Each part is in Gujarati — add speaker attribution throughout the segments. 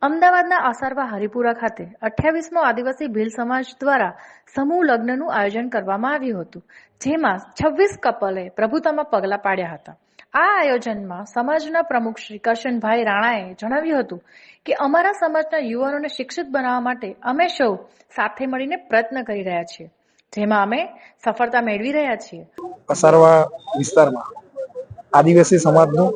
Speaker 1: અમદાવાદના આસારવા હરિપુરા ખાતે 28મો આદિવાસી ભીલ સમાજ દ્વારા સમૂહ લગ્નનું આયોજન કરવામાં આવ્યું હતું, જેમાં 26 કપલે પ્રભુતામાં પગલાં પાડ્યા હતા. આ આયોજનમાં સમાજના પ્રમુખ શ્રી કરશનભાઈ રાણાએ જણાવ્યું હતું કે અમારા સમાજના યુવાનોને શિક્ષિત બનાવવા માટે અમે સૌ સાથે મળીને પ્રયત્ન કરી રહ્યા છીએ, જેમાં અમે સફળતા મેળવી રહ્યા છીએ.
Speaker 2: આસારવા વિસ્તારમાં આદિવાસી સમાજનું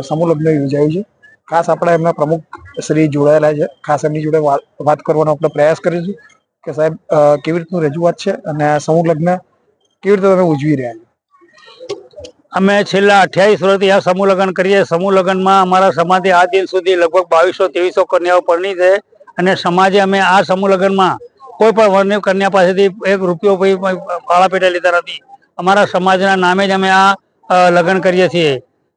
Speaker 2: સમૂહ લગ્ન યોજાયું છે. ખાસ આપણા એમના પ્રમુખ શ્રી જોડાયેલા છે. ખાસ એમની જોડે વાત કરવાનો આપણે પ્રયાસ કરીશું કે સાહેબ કેવી રીતનું રજૂઆત છે અને આ સમૂહ લગ્ન કેવી રીતે તમે ઉજવી રહ્યા છો?
Speaker 3: અમે છેલ્લા 28 વર્ષથી આ સમૂહ લગ્ન કરીએ. સમૂહ લગ્નમાં અમારા સમાજે આ દિન સુધી લગભગ 2200-2300 કન્યાઓ પરણી છે અને સમાજે અમે આ સમૂહ લગ્નમાં કોઈ પણ વર્ણની કન્યા પાસેથી એક રૂપિયો ફાળા પેટે લીધા નથી. અમારા સમાજના નામે જ અમે આ લગ્ન કરીએ છીએ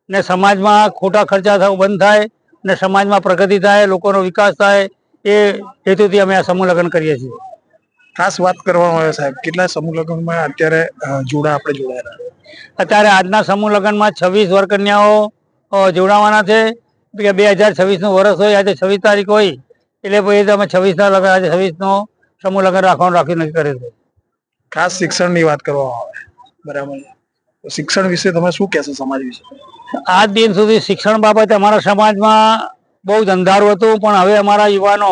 Speaker 3: ને સમાજમાં ખોટા ખર્ચા બંધ થાય ને સમાજમાં પ્રગતિ થાય, લોકોનો વિકાસ થાય, એ હેતુથી અમે આ સમૂહ લગ્ન કરીએ છીએ.
Speaker 2: ખાસ વાત કરવામાં આવે સાહેબ, કેટલા સમૂહ લગ્નમાં અત્યારે આપણે જોડાયેલા?
Speaker 3: અત્યારે આજના સમૂહ લગ્નમાં 26 વર કન્યાઓ જોડાવાના છે. 2026નું વર્ષ હોય, આજે 26 તારીખ હોય એટલે પછી અમે 26ના લગ્ન, આજે 26નો સમૂહ લગ્ન રાખી નક્કી કર્યું છે.
Speaker 2: ખાસ શિક્ષણની વાત કરવામાં આવે, બરાબર? શિક્ષણ વિશે તમે શું કહેશો સમાજ વિશે?
Speaker 3: આજ દિન સુધી શિક્ષણ બાબતે અમારા સમાજમાં બહુ જ અંધારું હતું, પણ હવે અમારા યુવાનો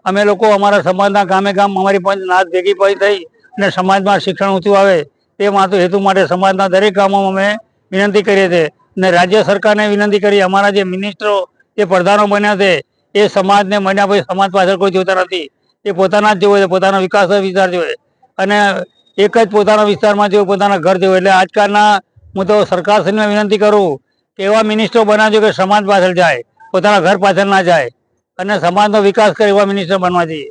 Speaker 3: અમે લોકો અમારા સમાજના ગામે ગામ અમારી નાત ભેગી થઈ અને સમાજમાં શિક્ષણ ઊંચું આવે તે હેતુ માટે સમાજના દરેક ગામોમાં અમે વિનંતી કરીએ છીએ અને રાજ્ય સરકારને વિનંતી કરી. અમારા જે મિનિસ્ટરો, જે પ્રધાનો બન્યા છે એ સમાજને બન્યા પછી સમાજ પાછળ કોઈ જોતા નથી. એ પોતાના જ જોવે છે, પોતાના વિકાસ વિચાર જોવે અને એક જ પોતાના વિસ્તારમાં જોવે, પોતાના ઘર જોવે. એટલે આજકાલના હું તો સરકારશ્રીને વિનંતી કરું કે એવા મિનિસ્ટરો બનાવજો કે સમાજ પાછળ જાય, પોતાના ઘર પાછળ ના જાય અને સમાજનો વિકાસ કરે એવા મિનિસ્ટર બનવા જોઈએ.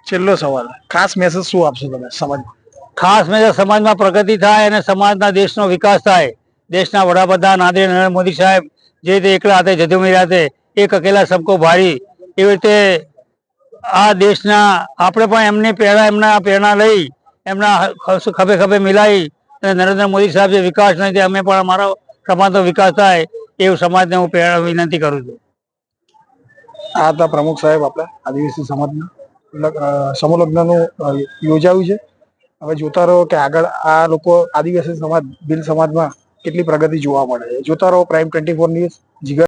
Speaker 2: છેલ્લો સવાલ, ખાસ મેસેજ શું આપશો તમે સમાજ?
Speaker 3: ખાસ મેસેજ સમાજમાં પ્રગતિ થાય અને સમાજના દેશનો વિકાસ થાય. દેશના વડાપ્રધાન આદરણીય નરેન્દ્ર મોદી સાહેબ જે રીતે એકલા હાથે જજુમી રહ્યા છે, એક અકેલા સબકો ભારી, એવી રીતે આ દેશના આપણે પણ એમના પ્રેરણા લઈ, એમના ખભે ખભે મિલાઈ અને નરેન્દ્ર મોદી સાહેબ જે વિકાસ નહીં છે, અમે પણ અમારો સમાજનો વિકાસ થાય એવું સમાજને હું વિનંતી કરું છું.
Speaker 2: આ હતા પ્રમુખ સાહેબ આપણા આદિવાસી સમાજના સમૂહ લગ્નનું યોજાયું છે. હવે જોતા રહો કે આગળ આ લોકો આદિવાસી સમાજ ભીલ સમાજમાં કેટલી પ્રગતિ જોવા મળે છે. જોતા રહો પ્રાઇમ 24 ન્યૂઝ. જીગર